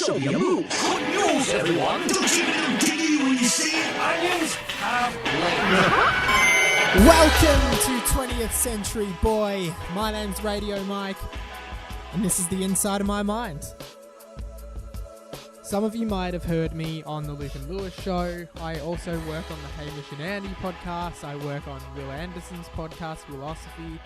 show me a move. Good news, everyone. Don't you little diggy when you see it. Onions have legs. Welcome to 20th Century Boy. My name's Radio Mike, and this is the inside of my mind. Some of you might have heard me on the Luke and Lewis show. I also work on the Hamish and Andy podcast. I work on Will Anderson's podcast, Willosophy.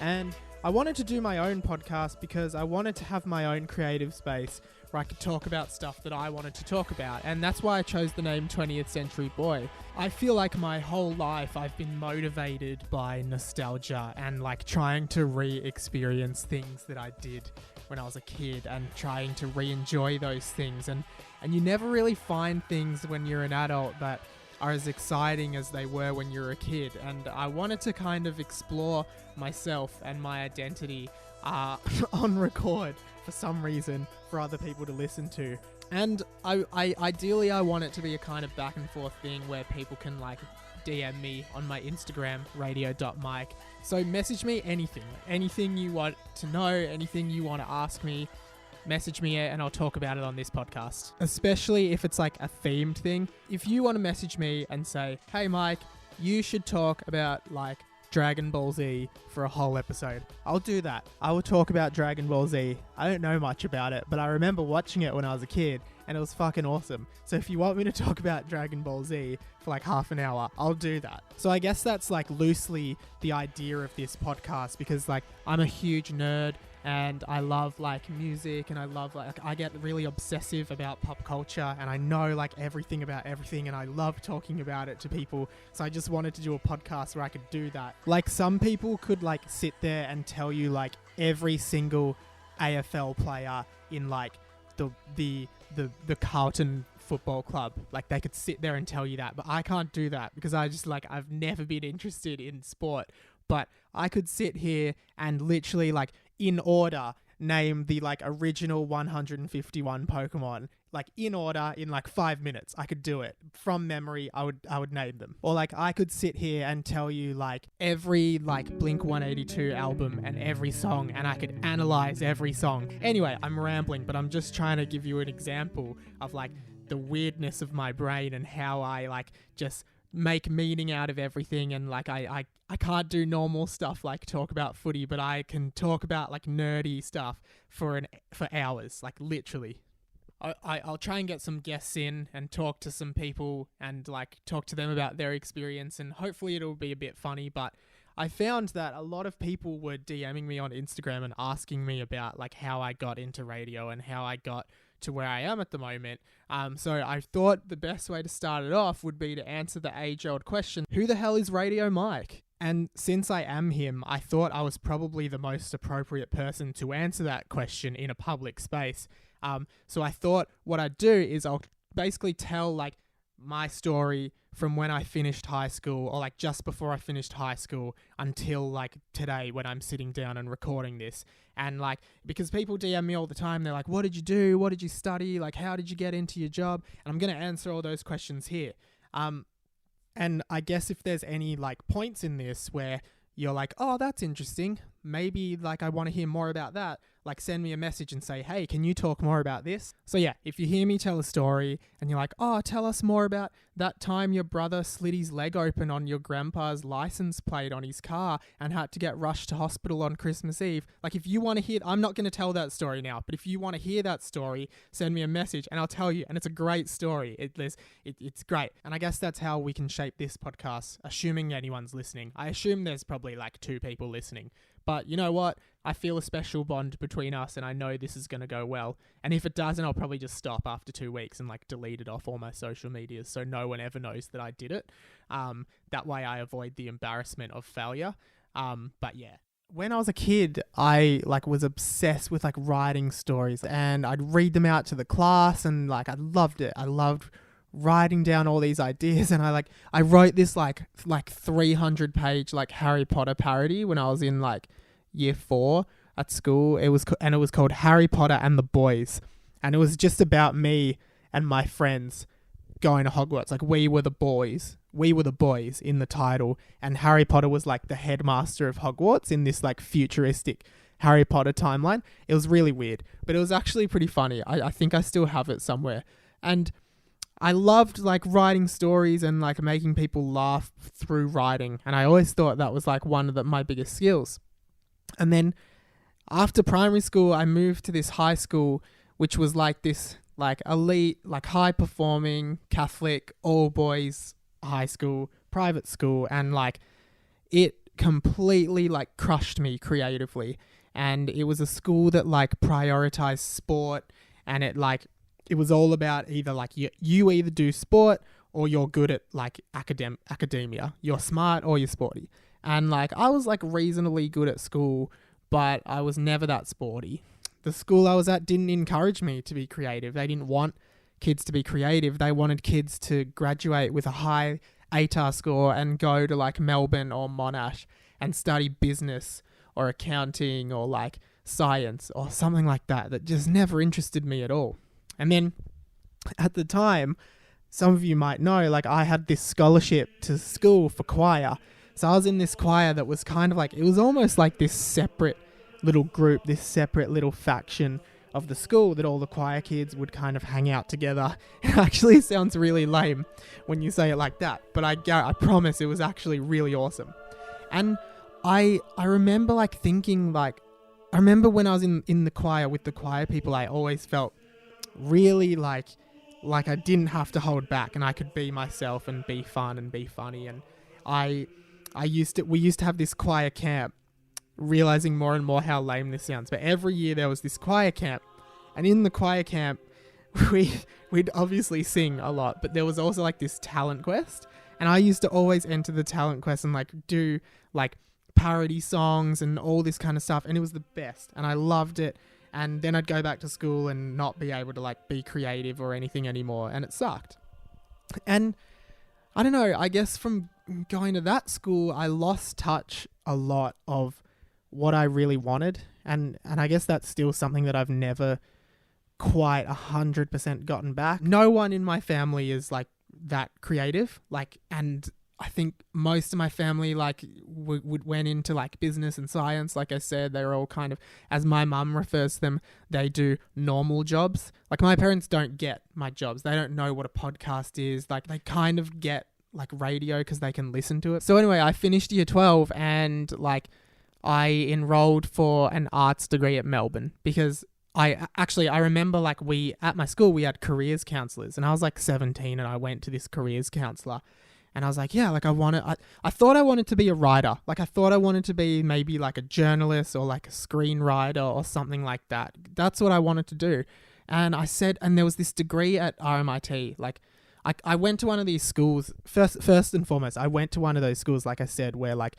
And I wanted to do my own podcast because I wanted to have my own creative space where I could talk about stuff that I wanted to talk about. And that's why I chose the name 20th Century Boy. I feel like my whole life I've been motivated by nostalgia and like trying to re-experience things that I did when I was a kid and trying to re-enjoy those things. And you never really find things when you're an adult that are as exciting as they were when you were a kid. And I wanted to kind of explore myself and my identity on record for some reason for other people to listen to. And I ideally I want it to be a kind of back and forth thing where people can like DM me on my Instagram, radio.mike. So message me anything you want to know, anything you want to ask me, message me and I'll talk about it on this podcast. Especially if it's like a themed thing. If you want to message me and say, hey Mike, you should talk about like Dragon Ball Z for a whole episode, I'll do that. I will talk about Dragon Ball Z. I don't know much about it, but I remember watching it when I was a kid and it was fucking awesome. So if you want me to talk about Dragon Ball Z for like half an hour, I'll do that. So I guess that's like loosely the idea of this podcast, because like I'm a huge nerd and I love like music and I love like I get really obsessive about pop culture and I know like everything about everything and I love talking about it to people. So I just wanted to do a podcast where I could do that. Like some people could like sit there and tell you like every single AFL player in like the Carlton Football Club. Like they could sit there and tell you that, but I can't do that because I just like I've never been interested in sport. But I could sit here and literally like in order name the like original 151 Pokemon, like in order in like 5 minutes. I could do it from memory. I would name them. Or like I could sit here and tell you like every like Blink 182 album and every song, and I could analyze every song. Anyway, I'm rambling, but I'm just trying to give you an example of like the weirdness of my brain and how I like just make meaning out of everything. And like I can't do normal stuff like talk about footy, but I can talk about like nerdy stuff for hours, like literally. I'll try and get some guests in and talk to some people and like talk to them about their experience, and hopefully it'll be a bit funny. But I found that a lot of people were DMing me on Instagram and asking me about like how I got into radio and how I got to where I am at the moment. So I thought the best way to start it off would be to answer the age-old question, who the hell is Radio Mike? And since I am him, I thought I was probably the most appropriate person to answer that question in a public space. So I thought what I'd do is I'll basically tell like my story from when I finished high school, or like just before I finished high school until like today when I'm sitting down and recording this. And like, because people DM me all the time, they're like, what did you do? What did you study? Like, how did you get into your job? And I'm going to answer all those questions here. And I guess if there's any like points in this where you're like, oh, that's interesting, maybe like I want to hear more about that, like send me a message and say, hey, can you talk more about this? So yeah, if you hear me tell a story and you're like, oh, tell us more about that time your brother slit his leg open on your grandpa's license plate on his car and had to get rushed to hospital on Christmas Eve. Like if you want to hear, I'm not going to tell that story now, but if you want to hear that story, send me a message and I'll tell you. And it's a great story. It's great. And I guess that's how we can shape this podcast, assuming anyone's listening. I assume there's probably like 2 people listening. But you know what? I feel a special bond between us and I know this is going to go well. And if it doesn't, I'll probably just stop after 2 weeks and like delete it off all my social medias so no one ever knows that I did it. That way I avoid the embarrassment of failure. But yeah. When I was a kid, I like was obsessed with like writing stories and I'd read them out to the class and like I loved it. I loved writing down all these ideas, and I wrote this like 300 page like Harry Potter parody when I was in like year 4 at school. It was called Harry Potter and the Boys, and it was just about me and my friends going to Hogwarts. Like we were the boys in the title, and Harry Potter was like the headmaster of Hogwarts in this like futuristic Harry Potter timeline. It was really weird, but it was actually pretty funny. I think I still have it somewhere. And I loved like writing stories and like making people laugh through writing. And I always thought that was like one of my biggest skills. And then after primary school, I moved to this high school, which was like this like elite, like high performing Catholic all boys high school, private school. And like it completely like crushed me creatively. And it was a school that like prioritized sport, and it was all about either like you either do sport or you're good at like academia. You're smart or you're sporty. And like I was like reasonably good at school, but I was never that sporty. The school I was at didn't encourage me to be creative. They didn't want kids to be creative. They wanted kids to graduate with a high ATAR score and go to like Melbourne or Monash and study business or accounting or like science or something like that just never interested me at all. And then at the time, some of you might know, like I had this scholarship to school for choir. So I was in this choir that was kind of like, it was almost like this separate little group, this separate little faction of the school that all the choir kids would kind of hang out together. It actually sounds really lame when you say it like that, but I promise it was actually really awesome. And I remember like thinking like, I remember when I was in the choir with the choir people, I always felt really like I didn't have to hold back and I could be myself and be fun and be funny. And we used to have this choir camp, realizing more and more how lame this sounds. But every year there was this choir camp, and in the choir camp, we'd obviously sing a lot, but there was also like this talent quest. And I used to always enter the talent quest and like do like parody songs and all this kind of stuff. And it was the best. And I loved it. And then I'd go back to school and not be able to like be creative or anything anymore. And it sucked. And I don't know, I guess from going to that school, I lost touch a lot of what I really wanted. And I guess that's still something that I've never quite 100% gotten back. No one in my family is like that creative. Like, and I think most of my family like went into like business and science. Like I said, they were all kind of, as my mum refers to them, they do normal jobs. Like my parents don't get my jobs. They don't know what a podcast is. Like they kind of get like radio because they can listen to it. So anyway, I finished year 12 and like I enrolled for an arts degree at Melbourne because I remember like at my school, we had careers counsellors, and I was like 17 and I went to this careers counsellor. And I was like, yeah, like I thought I wanted to be a writer. Like I thought I wanted to be maybe like a journalist or like a screenwriter or something like that. That's what I wanted to do. And I said, and there was this degree at RMIT. Like I went to one of these schools, first and foremost, I went to one of those schools, like I said, where like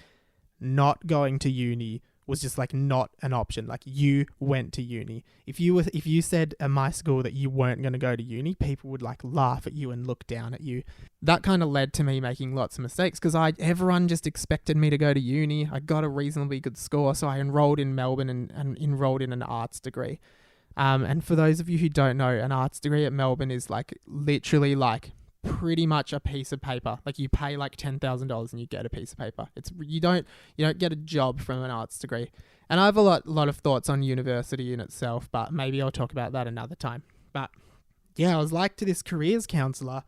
not going to uni was just like not an option. Like you went to uni. If you said at my school that you weren't going to go to uni, people would like laugh at you and look down at you. That kind of led to me making lots of mistakes because everyone just expected me to go to uni. I got a reasonably good score, so I enrolled in Melbourne and enrolled in an arts degree. And for those of you who don't know, an arts degree at Melbourne is like literally like pretty much a piece of paper. Like you pay like $10,000 and you get a piece of paper. You don't get a job from an arts degree. And I have a lot of thoughts on university in itself, but maybe I'll talk about that another time. But yeah, I was like to this careers counsellor,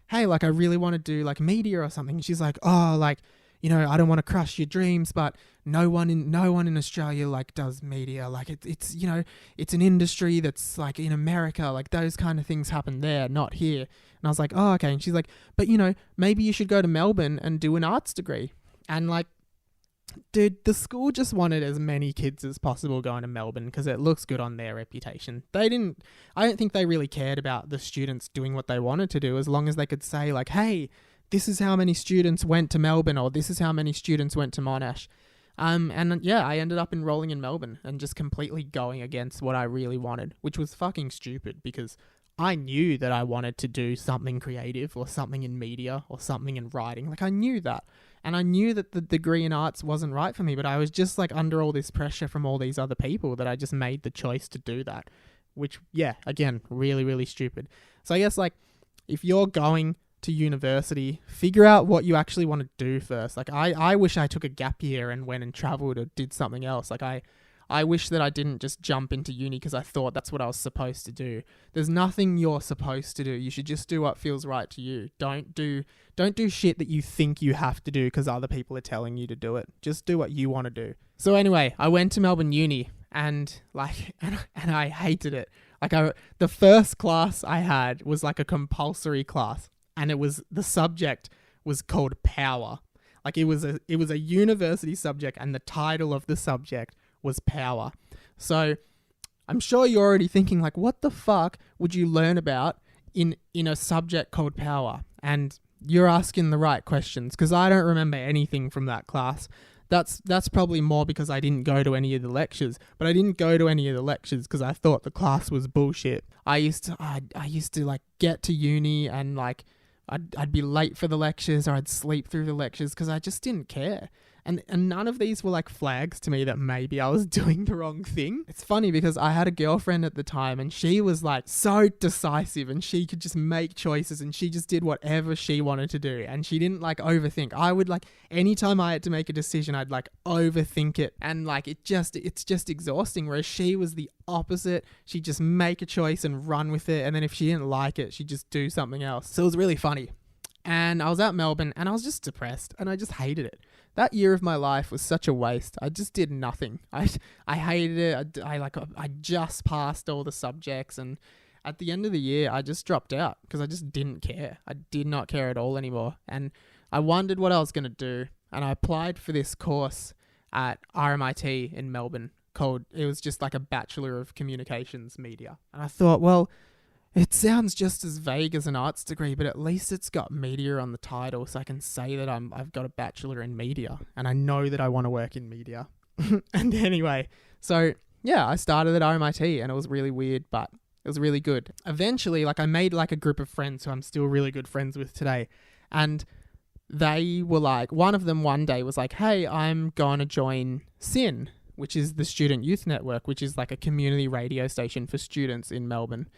hey, like I really want to do like media or something. And she's like, oh, like, I don't want to crush your dreams, but no one in Australia like does media. Like it's it's an industry that's like in America, like those kind of things happen there, not here. And I was like, oh, okay. And she's like, but maybe you should go to Melbourne and do an arts degree. And like, dude, the school just wanted as many kids as possible going to Melbourne because it looks good on their reputation. I don't think they really cared about the students doing what they wanted to do, as long as they could say like, hey, this is how many students went to Melbourne, or this is how many students went to Monash. And yeah, I ended up enrolling in Melbourne and just completely going against what I really wanted, which was fucking stupid because I knew that I wanted to do something creative or something in media or something in writing. Like I knew that. And I knew that the degree in arts wasn't right for me, but I was just like under all this pressure from all these other people that I just made the choice to do that, which, yeah, again, really, really stupid. So I guess like if you're going to university, figure out what you actually want to do first. Like I wish I took a gap year and went and traveled or did something else. Like I I wish that I didn't just jump into uni because I thought that's what I was supposed to do. There's nothing you're supposed to do. You should just do what feels right to you. Don't do shit that you think you have to do because other people are telling you to do it. Just do what you want to do. So anyway, I went to Melbourne Uni and I hated it. The first class I had was like a compulsory class, and the subject was called power. Like it was a university subject, and the title of the subject was power. So I'm sure you're already thinking like, what the fuck would you learn about in a subject called power? And you're asking the right questions, because I don't remember anything from that class. That's probably more because I didn't go to any of the lectures, but I didn't go to any of the lectures because I thought the class was bullshit. I used to like get to uni and like I'd be late for the lectures, or I'd sleep through the lectures because I just didn't care. And none of these were like flags to me that maybe I was doing the wrong thing. It's funny because I had a girlfriend at the time, and she was like so decisive, and she could just make choices, and she just did whatever she wanted to do, and she didn't like overthink. I would like, anytime I had to make a decision, I'd like overthink it, and like it's just exhausting. Whereas she was the opposite. She'd just make a choice and run with it, and then if she didn't like it, she'd just do something else. So it was really funny. And I was at Melbourne, and I was just depressed, and I just hated it. That year of my life was such a waste. I just did nothing. I hated it. I just passed all the subjects, and at the end of the year, I just dropped out because I just didn't care. I did not care at all anymore. And I wondered what I was going to do, and I applied for this course at RMIT in Melbourne it was just like a Bachelor of Communications Media. And I thought, well, it sounds just as vague as an arts degree, but at least it's got media on the title, so I can say that I've got a bachelor in media, and I know that I want to work in media. And anyway, so yeah, I started at RMIT, and it was really weird, but it was really good. Eventually, like I made like a group of friends who I'm still really good friends with today, and they were like, one of them one day was like, hey, I'm going to join SYN, which is the Student Youth Network, which is like a community radio station for students in Melbourne.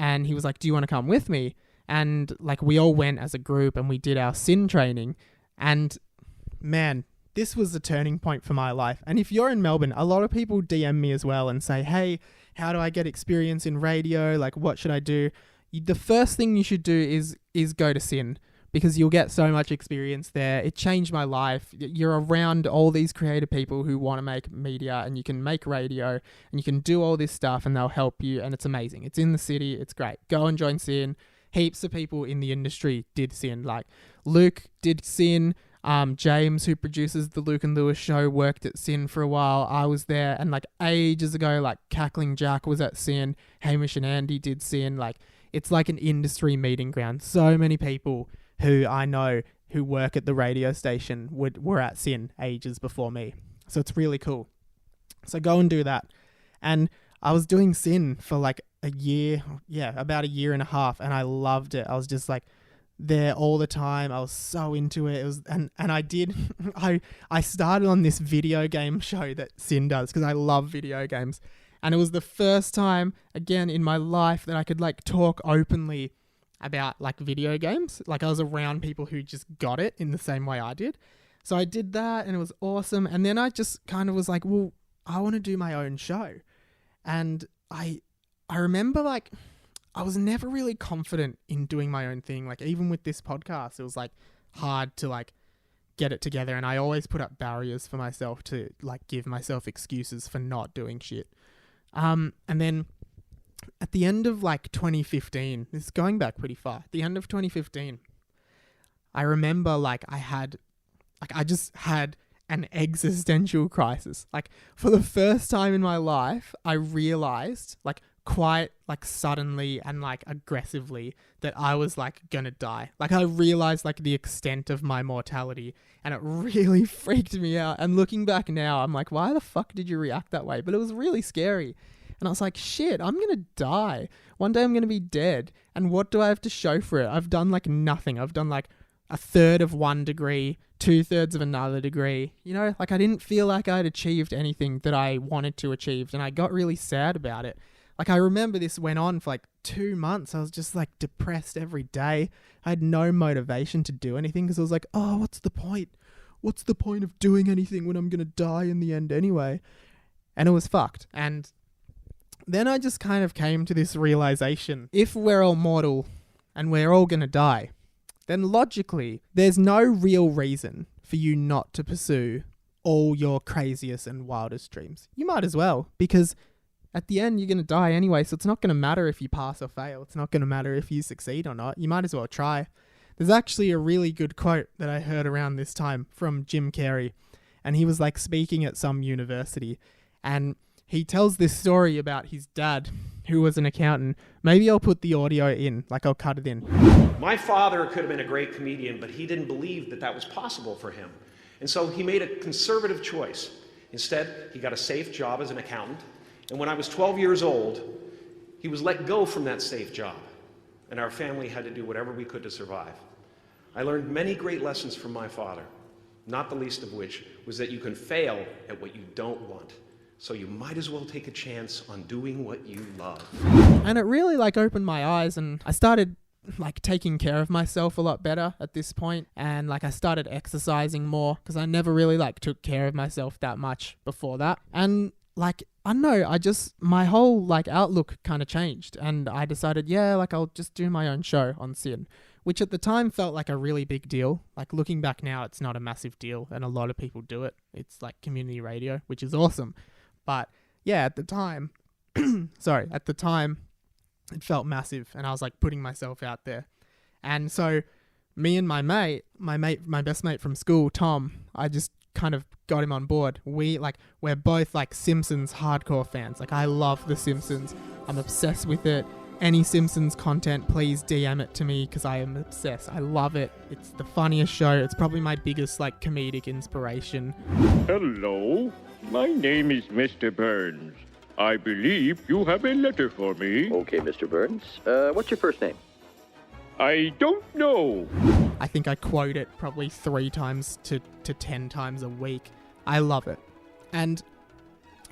And he was like, do you want to come with me? And like we all went as a group, and we did our SYN training. And man, this was a turning point for my life. And if you're in Melbourne, a lot of people DM me as well and say, hey, how do I get experience in radio? Like, what should I do? The first thing you should do is go to SYN, because you'll get so much experience there. It changed my life. You're around all these creative people who want to make media, and you can make radio, and you can do all this stuff, and they'll help you, and it's amazing. It's in the city. It's great. Go and join SYN. Heaps of people in the industry did SYN. Like Luke did SYN. James, who produces the Luke and Lewis show, worked at SYN for a while. I was there, and like ages ago, like Cackling Jack was at SYN. Hamish and Andy did SYN. Like it's like an industry meeting ground. So many people who I know who work at the radio station were at SYN ages before me. So it's really cool. So go and do that. And I was doing SYN for like a year, about a year and a half, and I loved it. I was just like there all the time. I was so into it. It was, and I started on this video game show that SYN does because I love video games. And it was the first time, again, in my life that I could like talk openly about like video games. Like I was around people who just got it in the same way I did. So I did that, and it was awesome. And then I just kind of was like, well, I want to do my own show. And I remember like I was never really confident in doing my own thing. Like even with this podcast, it was like hard to like get it together. And I always put up barriers for myself to like give myself excuses for not doing shit. And then at the end of like 2015, this is going back pretty far. At the end of 2015, I remember like I just had an existential crisis. Like for the first time in my life, I realized like quite like suddenly and like aggressively that I was like gonna die. Like I realized like the extent of my mortality, and it really freaked me out. And looking back now, I'm like, why the fuck did you react that way? But it was really scary. And I was like, shit, I'm going to die. One day I'm going to be dead. And what do I have to show for it? I've done like nothing. I've done like a third of one degree, 2/3 of another degree. You know, like I didn't feel like I'd achieved anything that I wanted to achieve. And I got really sad about it. Like I remember this went on for like 2 months. I was just like depressed every day. I had no motivation to do anything because I was like, oh, what's the point? What's the point of doing anything when I'm going to die in the end anyway? And it was fucked. And then I just kind of came to this realization. If we're all mortal and we're all going to die, then logically, there's no real reason for you not to pursue all your craziest and wildest dreams. You might as well, because at the end, you're going to die anyway, so it's not going to matter if you pass or fail. It's not going to matter if you succeed or not. You might as well try. There's actually a really good quote that I heard around this time from Jim Carrey, and he was like speaking at some university, and he tells this story about his dad, who was an accountant. Maybe I'll put the audio in, like I'll cut it in. My father could have been a great comedian, but he didn't believe that that was possible for him. And so he made a conservative choice. Instead, he got a safe job as an accountant. And when I was 12 years old, he was let go from that safe job. And our family had to do whatever we could to survive. I learned many great lessons from my father, not the least of which was that you can fail at what you don't want. So you might as well take a chance on doing what you love. And it really like opened my eyes, and I started like taking care of myself a lot better at this point. And like I started exercising more, because I never really like took care of myself that much before that. And like, I don't know, my whole like outlook kind of changed, and I decided, yeah, like I'll just do my own show on Sin, which at the time felt like a really big deal. Like looking back now, it's not a massive deal, and a lot of people do it. It's like community radio, which is awesome. But yeah, at the time, it felt massive, and I was like putting myself out there. And so me and my best mate from school, Tom, I just kind of got him on board. We're both like Simpsons hardcore fans. Like I love The Simpsons. I'm obsessed with it. Any Simpsons content, please DM it to me, because I am obsessed. I love it. It's the funniest show. It's probably my biggest like comedic inspiration. Hello, my name is Mr. Burns. I believe you have a letter for me. Okay, Mr. Burns. What's your first name? I don't know. I think I quote it probably 3 times to 10 times a week. I love it. And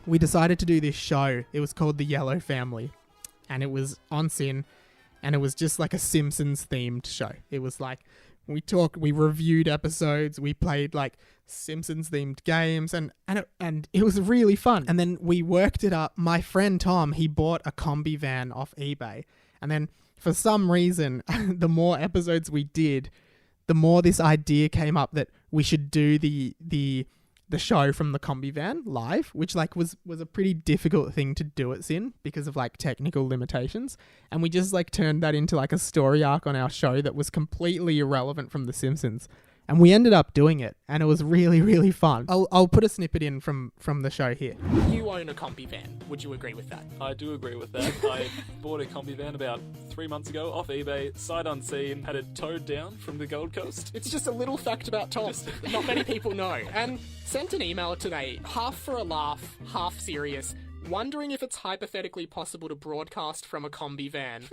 we decided to do this show. It was called The Yellow Family. And it was on Sin. And it was just like a Simpsons themed show. It was like, we reviewed episodes, we played like Simpsons themed games, and it was really fun. And then we worked it up. My friend Tom, he bought a kombi van off eBay. And then for some reason, the more episodes we did, the more this idea came up that we should do the show from the kombi van live, which like was a pretty difficult thing to do at Sin because of like technical limitations. And we just like turned that into like a story arc on our show that was completely irrelevant from The Simpsons. And we ended up doing it, and it was really, really fun. I'll put a snippet in from the show here. You own a kombi van. Would you agree with that? I do agree with that. I bought a kombi van about 3 months ago off eBay, sight unseen, had it towed down from the Gold Coast. It's just a little fact about Tom. Not many people know. And sent an email today, half for a laugh, half serious, wondering if it's hypothetically possible to broadcast from a kombi van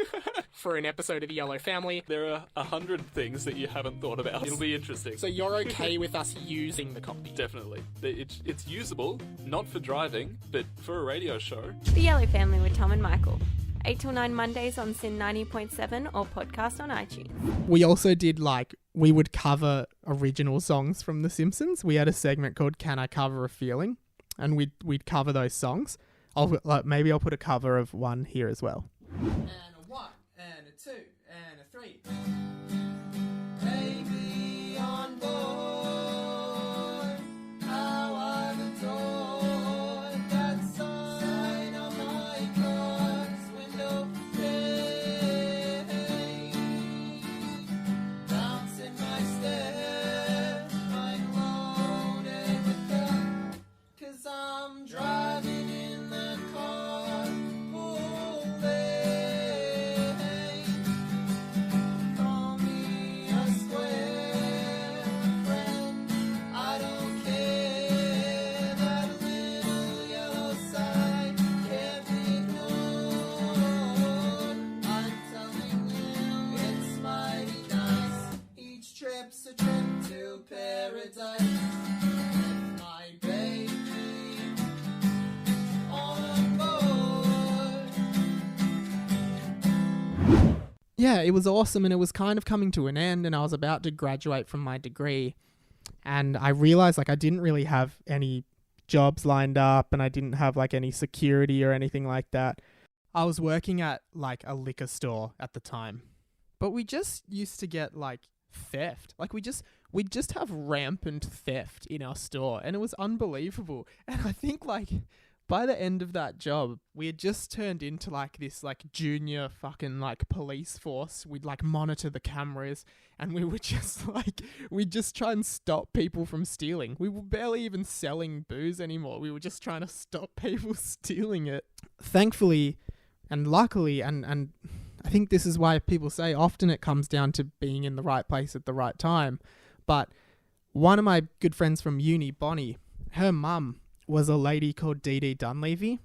for an episode of The Yellow Family. There are 100 things that you haven't thought about. It'll be interesting. So you're okay with us using the kombi? Definitely. It's usable, not for driving, but for a radio show. The Yellow Family with Tom and Michael. 8 till 9 Mondays on Sin 90.7 or podcast on iTunes. We also did we would cover original songs from The Simpsons. We had a segment called Can I Cover a Feeling? And we'd cover those songs. Maybe I'll put a cover of one here as well. And a 1, and a 2, and a 3. Baby on board, how I've adored that sign on my car's window pane. Bouncing my step, I'm loaded with them, 'cause I'm driving in the car, call me a square friend, I don't care, that little yellow sign can't be ignored, I'm telling you it's mighty nice, each trip's a trip to paradise, with my baby on board. Yeah, it was awesome, and it was kind of coming to an end, and I was about to graduate from my degree, and I realized I didn't really have any jobs lined up and I didn't have like any security or anything like that. I was working at like a liquor store at the time, but we just used to get like theft. Like we'd just have rampant theft in our store, and it was unbelievable. And I think like by the end of that job, we had just turned into like this like junior fucking like police force. We'd like monitor the cameras, and we would just like, we'd just try and stop people from stealing. We were barely even selling booze anymore. We were just trying to stop people stealing it. Thankfully and luckily, and I think this is why people say often it comes down to being in the right place at the right time. But one of my good friends from uni, Bonnie, her mum was a lady called Dee Dee Dunleavy,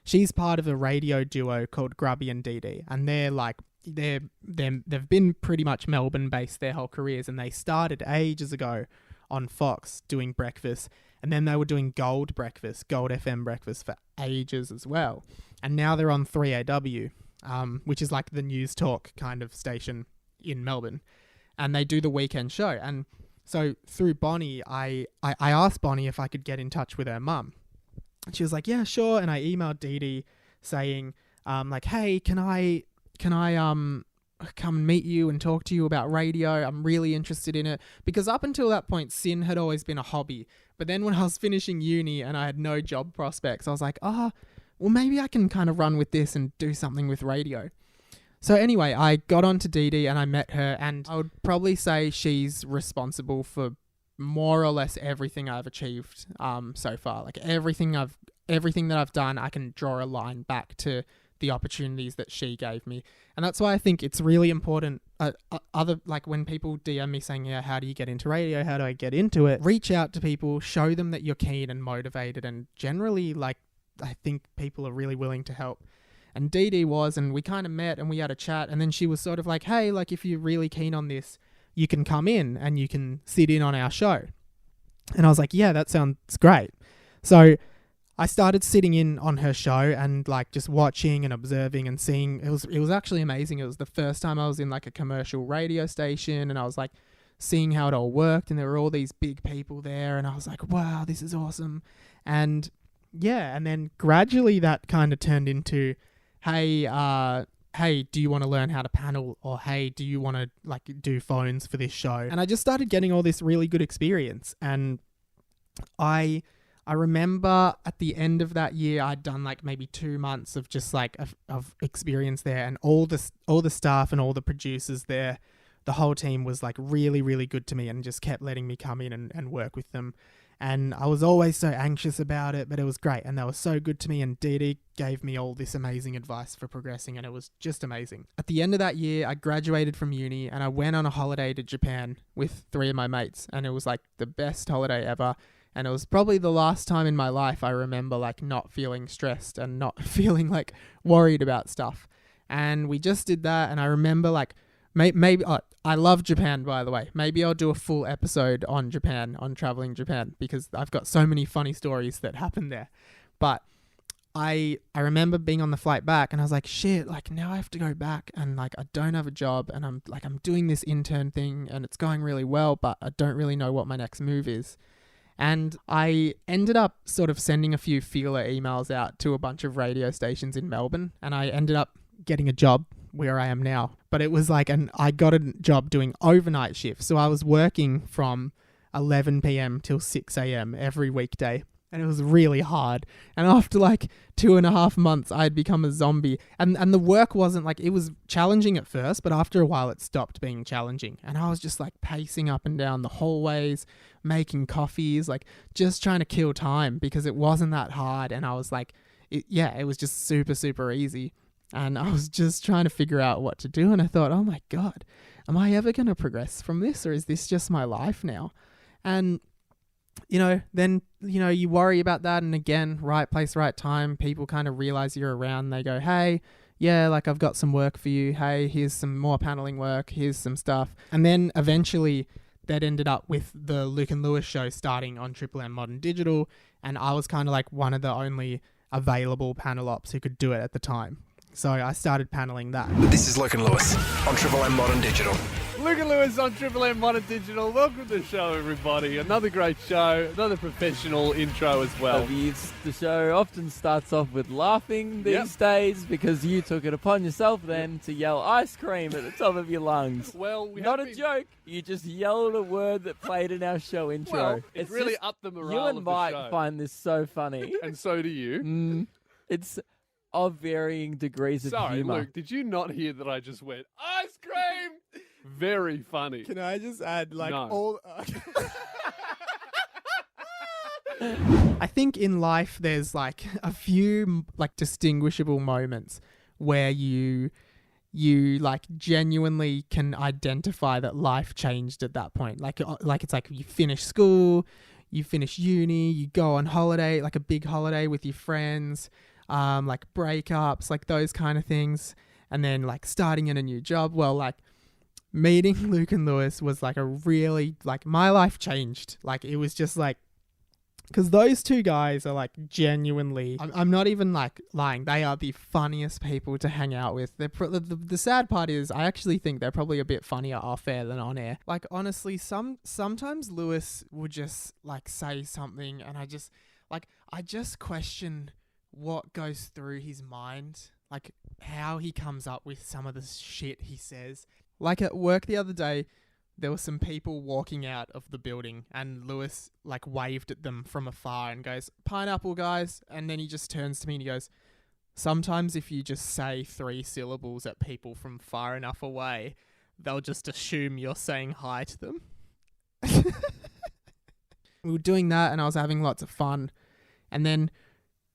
she's part of a radio duo called Grubby and Dee Dee, and they've been pretty much Melbourne based their whole careers, and they started ages ago on Fox doing breakfast, and then they were doing Gold FM breakfast for ages as well, and now they're on 3AW, which is like the news talk kind of station in Melbourne, and they do the weekend show. And so through Bonnie, I asked Bonnie if I could get in touch with her mum. And she was like, yeah, sure. And I emailed Dee Dee saying, like, hey, can I come and meet you and talk to you about radio? I'm really interested in it. Because up until that point, SYN had always been a hobby. But then when I was finishing uni and I had no job prospects, I was like, well, maybe I can kind of run with this and do something with radio. So anyway, I got on to Dee Dee and I met her, and I would probably say she's responsible for more or less everything I've achieved so far. Like everything that I've done, I can draw a line back to the opportunities that she gave me. And that's why I think it's really important, like when people DM me saying, yeah, how do you get into radio? How do I get into it? Reach out to people, show them that you're keen and motivated, and generally, like, I think people are really willing to help. And Dee Dee was, and we kind of met and we had a chat, and then she was sort of like, hey, like if you're really keen on this, you can come in and you can sit in on our show. And I was like, yeah, that sounds great. So I started sitting in on her show and like just watching and observing and seeing. It was actually amazing. It was the first time I was in like a commercial radio station, and I was like seeing how it all worked, and there were all these big people there, and I was like, wow, this is awesome. And yeah, and then gradually that kind of turned into, hey, do you want to learn how to panel? Or hey, do you want to like do phones for this show? And I just started getting all this really good experience. And I remember at the end of that year, I'd done like maybe 2 months of just like of experience there, and all the staff and all the producers there, the whole team was like really, really good to me and just kept letting me come in and work with them. And I was always so anxious about it, but it was great. And they were so good to me. And Dee Dee gave me all this amazing advice for progressing. And it was just amazing. At the end of that year, I graduated from uni and I went on a holiday to Japan with 3 of my mates. And it was like the best holiday ever. And it was probably the last time in my life I remember like not feeling stressed and not feeling like worried about stuff. And we just did that. And I remember like, maybe I love Japan, by the way. Maybe I'll do a full episode on Japan, on traveling Japan, because I've got so many funny stories that happened there. But I remember being on the flight back and I was like, shit, like now I have to go back and like I don't have a job and I'm doing this intern thing and it's going really well, but I don't really know what my next move is. And I ended up sort of sending a few feeler emails out to a bunch of radio stations in Melbourne, and I ended up getting a job where I am now. But it was like, I got a job doing overnight shifts. So I was working from 11 p.m. till 6 a.m. every weekday. And it was really hard. And after like 2.5 months, I had become a zombie. And the work wasn't like, it was challenging at first, but after a while it stopped being challenging. And I was just like pacing up and down the hallways, making coffees, like just trying to kill time because it wasn't that hard. And I was like, it was just super, super easy. And I was just trying to figure out what to do. And I thought, oh my God, am I ever going to progress from this? Or is this just my life now? And, then, you worry about that. And again, right place, right time. People kind of realize you're around. They go, hey, yeah, like I've got some work for you. Hey, here's some more paneling work. Here's some stuff. And then eventually that ended up with the Luke and Lewis show starting on Triple M Modern Digital. And I was kind of like one of the only available panel ops who could do it at the time. So I started paneling that. This is Luke and Lewis on Triple M Modern Digital. Luke and Lewis on Triple M Modern Digital. Welcome to the show, everybody. Another great show, another professional intro as well. The show often starts off with laughing these days because you took it upon yourself then to yell ice cream at the top of your lungs. Well, not a joke. You just yelled a word that played in our show intro. Well, it's really upped the morale You of and the Mike show. find this so funny. And so do you. It's of varying degrees of Sorry, humour. Luke, did you not hear that I just went, ice cream? Very funny. Can I just add, like, No. all... I think in life there's, like, a few, like, distinguishable moments where you like, genuinely can identify that life changed at that point. Like it's like you finish school, you finish uni, you go on holiday, like a big holiday with your friends, like breakups, like those kind of things. And then, like, starting in a new job. Well, like, meeting Luke and Lewis was like a really, like, my life changed. Like, it was just like, because those two guys are, like, genuinely, I'm not even, like, lying. They are the funniest people to hang out with. The sad part is I actually think they're probably a bit funnier off air than on air. Like, honestly, sometimes Lewis would just, like, say something and I just question what goes through his mind. Like, how he comes up with some of the shit he says. Like, at work the other day, there were some people walking out of the building and Lewis, like, waved at them from afar and goes, "Pineapple, guys." And then he just turns to me and he goes, "Sometimes if you just say 3 syllables at people from far enough away, they'll just assume you're saying hi to them." We were doing that and I was having lots of fun. And then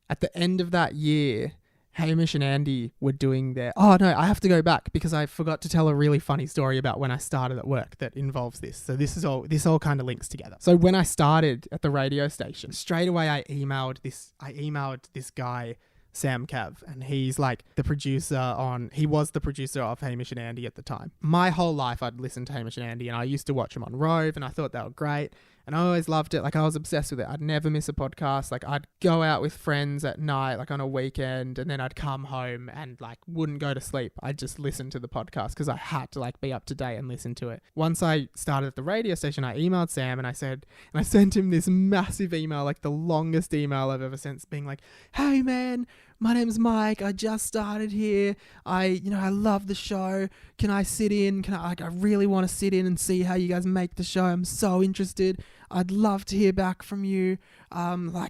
at the end of that year, Hamish and Andy were doing their... Oh, no, I have to go back because I forgot to tell a really funny story about when I started at work that involves this. So this all kind of links together. So when I started at the radio station, straight away I emailed this guy, Sam Cav, and he's like he was the producer of Hamish and Andy at the time. My whole life I'd listened to Hamish and Andy and I used to watch them on Rove and I thought they were great. And I always loved it. Like, I was obsessed with it. I'd never miss a podcast. Like, I'd go out with friends at night, like on a weekend, and then I'd come home and, like, wouldn't go to sleep. I'd just listen to the podcast because I had to, like, be up to date and listen to it. Once I started at the radio station, I emailed Sam and I sent him this massive email, like the longest email I've ever sent, being like, "Hey, man, my name's Mike. I just started here. I love the show. Can I sit in? I really want to sit in and see how you guys make the show. I'm so interested. I'd love to hear back from you.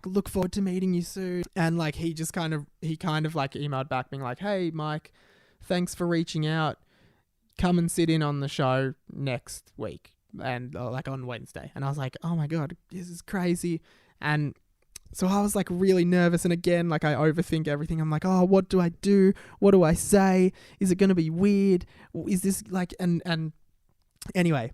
Look forward to meeting you soon." And, like, he kind of like emailed back being like, "Hey, Mike, thanks for reaching out. Come and sit in on the show next week and like on Wednesday." And I was like, "Oh my God, this is crazy." And so I was, like, really nervous. And again, like, I overthink everything. I'm like, "Oh, what do I do? What do I say? Is it going to be weird? Is this like," and anyway,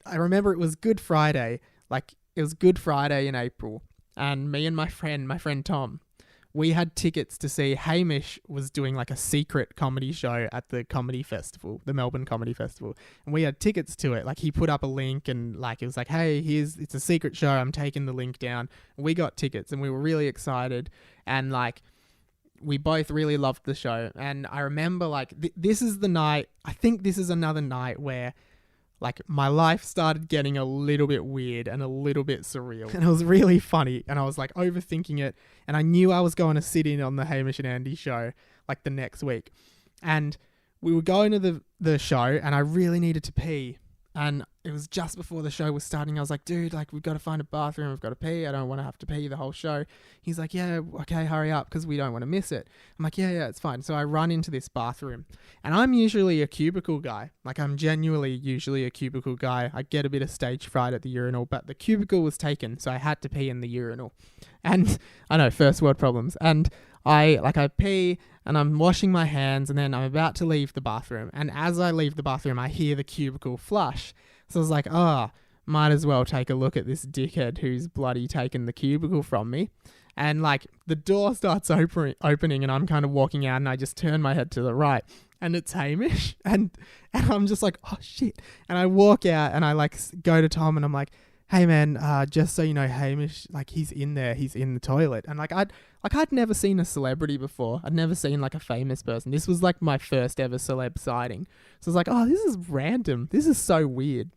I remember it was Good Friday. Like, it was Good Friday in April. And me and my friend Tom, we had tickets to see Hamish was doing, like, a secret comedy show at the comedy festival, the Melbourne Comedy Festival. And we had tickets to it. Like, he put up a link and, like, it was like, "Hey, it's a secret show. I'm taking the link down." And we got tickets and we were really excited. And, like, we both really loved the show. And I remember, like, this is the night, I think this is another night where, like, my life started getting a little bit weird and a little bit surreal. And it was really funny. And I was, like, overthinking it. And I knew I was going to sit in on the Hamish and Andy show, like, the next week. And we were going to the show and I really needed to pee. And it was just before the show was starting. I was like, "Dude, like, we've got to find a bathroom. We've got to pee. I don't want to have to pee the whole show." He's like, "Yeah, okay, hurry up because we don't want to miss it." I'm like, yeah, it's fine. So I run into this bathroom and I'm usually a cubicle guy. Like, I'm genuinely usually a cubicle guy. I get a bit of stage fright at the urinal, but the cubicle was taken. So I had to pee in the urinal. And I know, first world problems. And I pee and I'm washing my hands and then I'm about to leave the bathroom. And as I leave the bathroom, I hear the cubicle flush. So I was like, might as well take a look at this dickhead who's bloody taken the cubicle from me. And, like, the door starts opening and I'm kind of walking out and I just turn my head to the right and it's Hamish. And I'm just like, "Oh, shit." And I walk out and I, like, go to Tom and I'm like, hey man, just so you know, Hamish, like he's in there, he's in the toilet. And I'd never seen a celebrity before. I'd never seen like a famous person. This was like my first ever celeb sighting. So I was like, oh, this is random. This is so weird.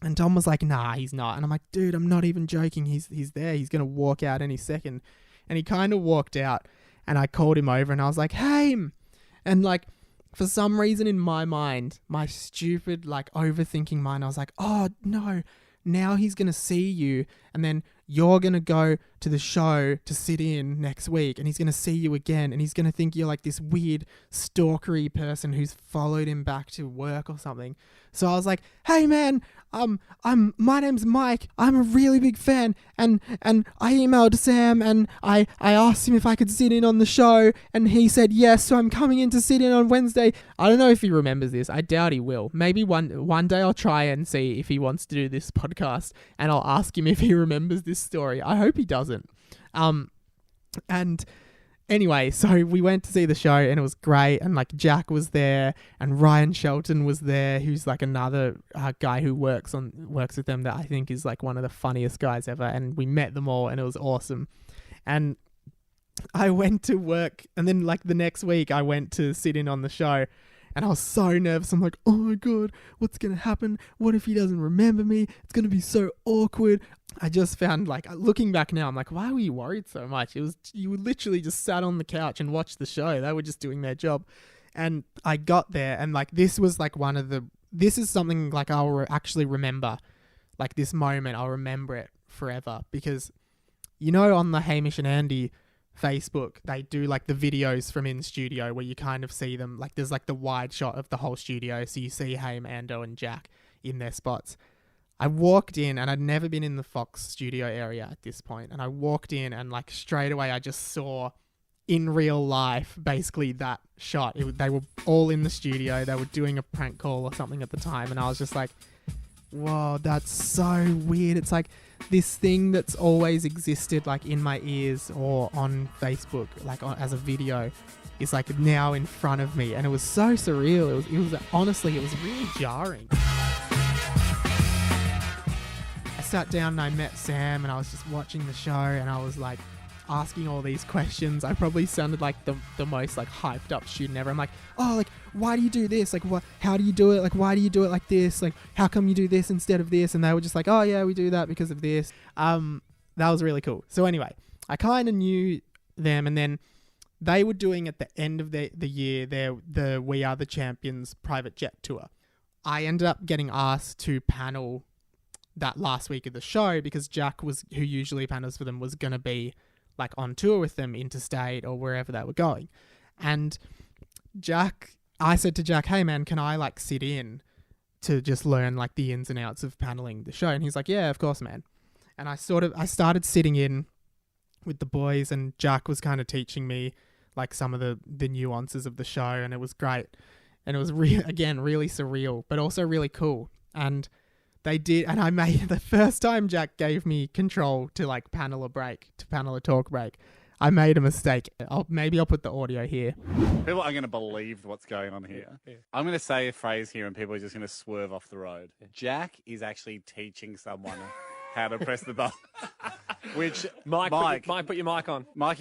And Tom was like, nah, he's not. And I'm like, dude, I'm not even joking. He's there. He's going to walk out any second. And he kind of walked out, and I called him over and I was like, hey. And like, for some reason in my mind, my stupid, like overthinking mind, I was like, oh no, now he's going to see you. And then you're going to go to the show to sit in next week, and he's going to see you again. And he's going to think you're like this weird stalkery person who's followed him back to work or something. So I was like, hey man, my name's Mike. I'm a really big fan. And I emailed Sam and I asked him if I could sit in on the show, and he said yes. So I'm coming in to sit in on Wednesday. I don't know if he remembers this. I doubt he will. Maybe one day I'll try and see if he wants to do this podcast, and I'll ask him if he remembers this story. I hope he doesn't. And anyway, so we went to see the show and it was great, and like Jack was there and Ryan Shelton was there, who's like another guy who works with them that I think is like one of the funniest guys ever, and we met them all and it was awesome. And I went to work, and then like the next week I went to sit in on the show, and I was so nervous. I'm like, oh my God, what's going to happen? What if he doesn't remember me? It's going to be so awkward. I just found, like, looking back now, I'm like, why were you worried so much? You literally just sat on the couch and watched the show. They were just doing their job. And I got there, and like, this was like this is something like I'll actually remember, like this moment. I'll remember it forever, because, you know, on the Hamish and Andy Facebook, they do like the videos from in studio where you kind of see them, like there's like the wide shot of the whole studio, so you see Haim, Ando and Jack in their spots. I walked in, and I'd never been in the Fox studio area at this point, and I walked in and like straight away I just saw in real life basically that shot. They were all in the studio, they were doing a prank call or something at the time, and I was just like, whoa, that's so weird. It's like this thing that's always existed like in my ears or on Facebook, like as a video, is like now in front of me, and it was so surreal. It was honestly, it was really jarring. I sat down and I met Sam, and I was just watching the show, and I was like asking all these questions. I probably sounded like the most like hyped up student ever. I'm like, oh, like, why do you do this? Like, what? How do you do it? Like, why do you do it like this? Like, how come you do this instead of this? And they were just like, oh yeah, we do that because of this. That was really cool. So anyway, I kind of knew them, and then they were doing at the end of the year the We Are the Champions private jet tour. I ended up getting asked to panel that last week of the show because Jack who usually panels for them, was going to be like on tour with them interstate or wherever they were going. And I said to Jack, hey man, can I like sit in to just learn like the ins and outs of paneling the show? And he's like, yeah, of course, man. And I started sitting in with the boys, and Jack was kind of teaching me like some of the nuances of the show, and it was great. And it was again, really surreal, but also really cool. And they did, and I made the first time Jack gave me control to like panel a talk break, I made a mistake. Maybe I'll put the audio here. People aren't going to believe what's going on here. Yeah. I'm going to say a phrase here and people are just going to swerve off the road. Yeah. Jack is actually teaching someone how to press the button. Which, Mike, put your mic on. Mike.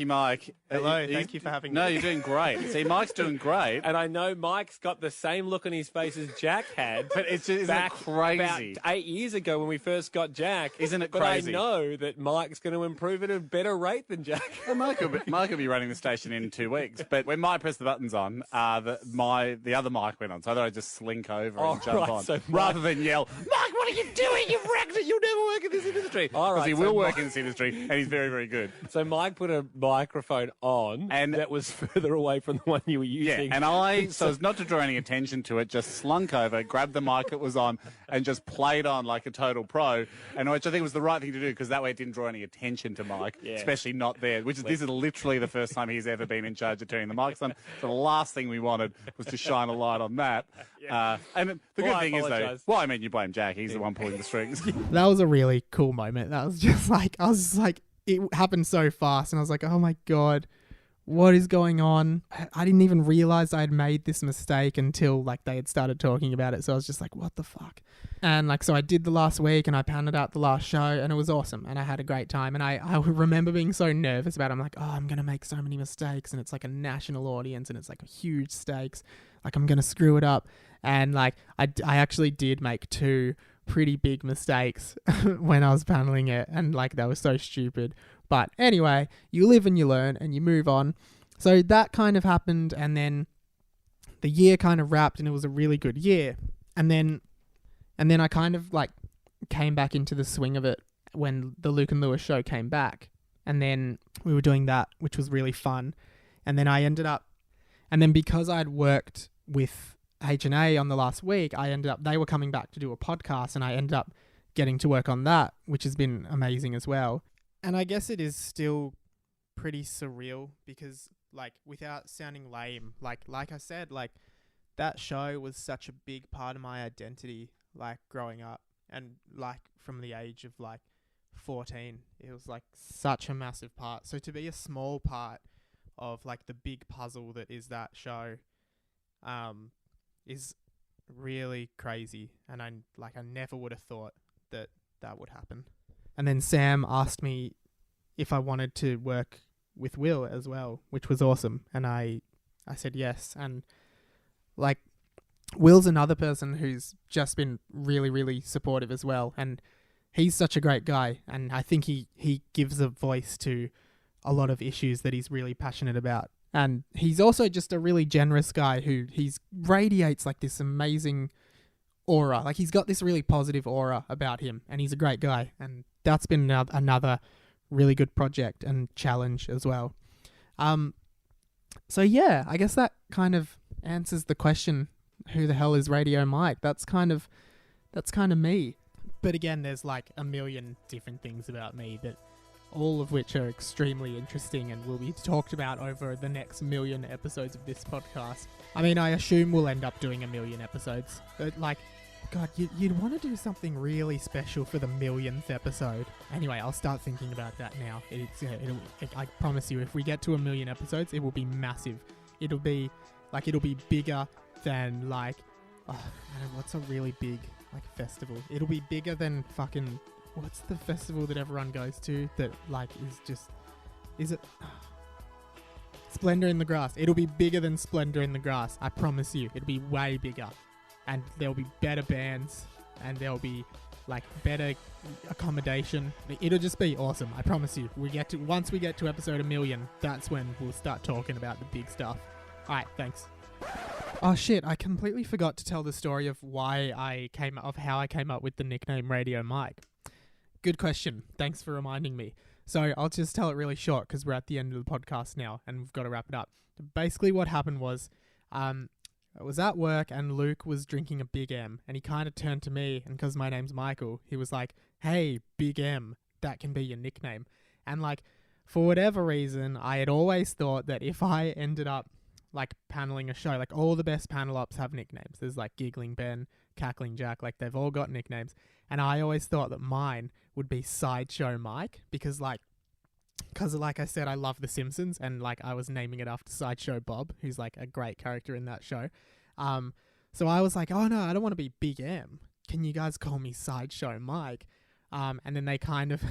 Hello, thank you for having me. No, you're doing great. See, Mike's doing great. And I know Mike's got the same look on his face as Jack had. But isn't it crazy? About 8 years ago when we first got Jack. Isn't it But crazy? I know that Mike's going to improve at a better rate than Jack. Well, Mike will be running the station in 2 weeks. But when Mike pressed the buttons on, the other mic went on. So I thought I'd just slink over and jump on. So rather than yell, Mike, what are you doing? You've wrecked it. You'll never work in this industry. All right. Because he will work in this industry, and he's very, very good. So Mike put a microphone on, and that was further away from the one you were using. Yeah, and so as not to draw any attention to it, just slunk over, grabbed the mic it was on, and just played on like a total pro, and which I think was the right thing to do, because that way it didn't draw any attention to Mike, especially not there, this is literally the first time he's ever been in charge of turning the mics on. So the last thing we wanted was to shine a light on that. And the good thing is, though, you blame Jack. He's the one pulling the strings. That was a really cool moment. That was just like, it happened so fast, and I was like, oh my God, what is going on? I didn't even realize I'd made this mistake until like they had started talking about it. So I was just like, what the fuck? And like, so I did the last week and I pounded out the last show and it was awesome and I had a great time. And I remember being so nervous about it. I'm like, oh, I'm going to make so many mistakes and it's like a national audience and it's like a huge stakes. Like I'm going to screw it up. And like, I actually did make 2 pretty big mistakes when I was paneling it. And like, that was so stupid. But anyway, you live and you learn and you move on. So that kind of happened and then the year kind of wrapped and it was a really good year. And then I kind of like came back into the swing of it when the Luke and Lewis show came back. And then we were doing that, which was really fun. And then and then because I'd worked with H&A on the last week, they were coming back to do a podcast and I ended up getting to work on that, which has been amazing as well. And I guess it is still pretty surreal because, like, without sounding lame, like I said, like, that show was such a big part of my identity, like, growing up. And, like, from the age of, like, 14, it was, like, such a massive part. So to be a small part of, like, the big puzzle that is that show is really crazy. And I never would have thought that would happen. And then Sam asked me if I wanted to work with Will as well, which was awesome. And I said yes. And like, Will's another person who's just been really, really supportive as well. And he's such a great guy. And I think he gives a voice to a lot of issues that he's really passionate about. And he's also just a really generous guy who radiates like this amazing aura. Like he's got this really positive aura about him and he's a great guy. And that's been another really good project and challenge as well. So yeah, I guess that kind of answers the question, who the hell is Radio Mike? That's kind of me. But again, there's like a million different things about me that all of which are extremely interesting and will be talked about over the next million episodes of this podcast. I mean, I assume we'll end up doing a million episodes, but like, God, you'd want to do something really special for the millionth episode. Anyway, I'll start thinking about that now. I promise you, if we get to a million episodes, it will be massive. It'll be bigger than like, I don't know, what's a really big like festival? It'll be bigger than fucking, what's the festival that everyone goes to that like is it Splendor in the Grass? It'll be bigger than Splendor in the Grass. I promise you, it'll be way bigger. And there'll be better bands, and there'll be like better accommodation. It'll just be awesome. I promise you. Once we get to episode 1 million, that's when we'll start talking about the big stuff. All right, thanks. Oh shit! I completely forgot to tell the story of how I came up with the nickname Radio Mike. Good question. Thanks for reminding me. So I'll just tell it really short because we're at the end of the podcast now, and we've got to wrap it up. Basically, what happened was, I was at work and Luke was drinking a Big M and he kind of turned to me and because my name's Michael, he was like, hey, Big M, that can be your nickname. And like, for whatever reason, I had always thought that if I ended up like paneling a show, like all the best panel ups have nicknames. There's like Giggling Ben, Cackling Jack, like they've all got nicknames. And I always thought that mine would be Sideshow Mike because like I said, I love The Simpsons and like I was naming it after Sideshow Bob, who's like a great character in that show. So I was like, oh no, I don't want to be Big M. Can you guys call me Sideshow Mike? And then they kind of,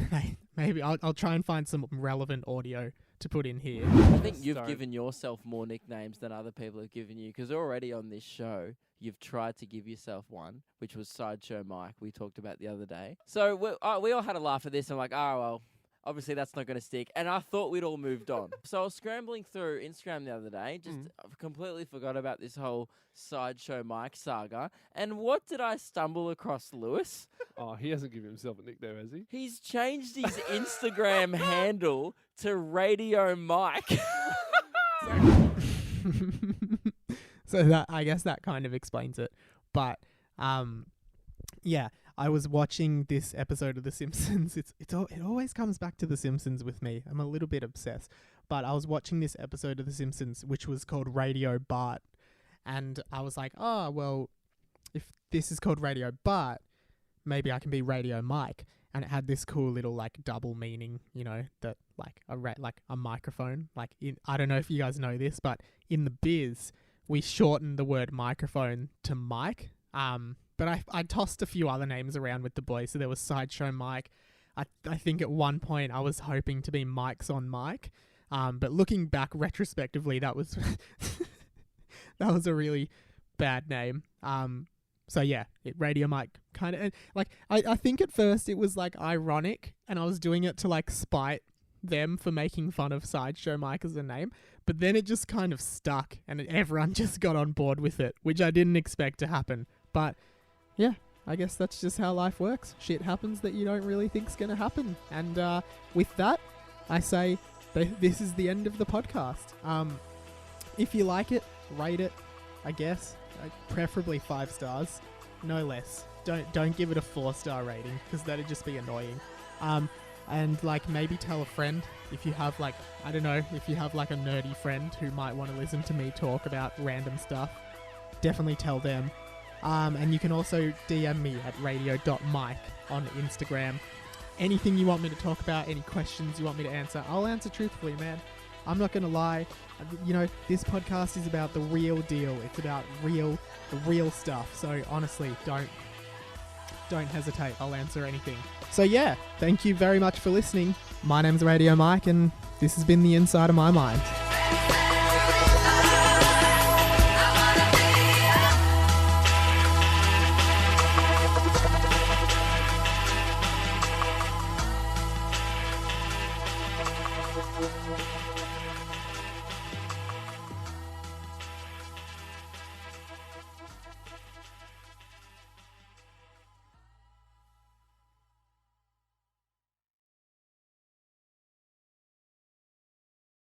maybe I'll try and find some relevant audio to put in here. I think you've given yourself more nicknames than other people have given you because already on this show, you've tried to give yourself one, which was Sideshow Mike we talked about the other day. So we all had a laugh at this and like, oh, well, obviously that's not going to stick. And I thought we'd all moved on. So I was scrambling through Instagram the other day, just completely forgot about this whole Sideshow Mike saga. And what did I stumble across, Lewis? Oh, he hasn't given himself a nickname, has he? He's changed his Instagram handle to Radio Mike. So that, I guess that kind of explains it. But, yeah, I was watching this episode of The Simpsons. It always comes back to The Simpsons with me. I'm a little bit obsessed. But I was watching this episode of The Simpsons, which was called Radio Bart. And I was like, oh, well, if this is called Radio Bart, maybe I can be Radio Mike. And it had this cool little, like, double meaning, you know, that like a microphone. I don't know if you guys know this, but in the biz, we shortened the word microphone to mic. But I tossed a few other names around with the boys. So there was Sideshow Mike. I think at one point I was hoping to be Mike's on Mike. But looking back retrospectively, that was that was a really bad name. So yeah, Radio Mike kind of I think at first it was like ironic, and I was doing it to like spite them for making fun of Sideshow Mike as a name, but then it just kind of stuck, and everyone just got on board with it, which I didn't expect to happen. But yeah, I guess that's just how life works. Shit happens that you don't really think's gonna happen, and with that, I say this is the end of the podcast. If you like it, rate it, I guess. Preferably 5 stars, no less. Don't give it a 4-star rating, because that'd just be annoying. And like maybe tell a friend if you have like, I don't know, if you have like a nerdy friend who might want to listen to me talk about random stuff, definitely tell them. And you can also DM me at radio.mike on Instagram. Anything you want me to talk about, any questions you want me to answer, I'll answer truthfully, man. I'm not going to lie. You know, this podcast is about the real deal. It's about the real stuff. So honestly, don't hesitate. I'll answer anything. So yeah, thank you very much for listening. My name's Radio Mike, and this has been the Inside of My Mind.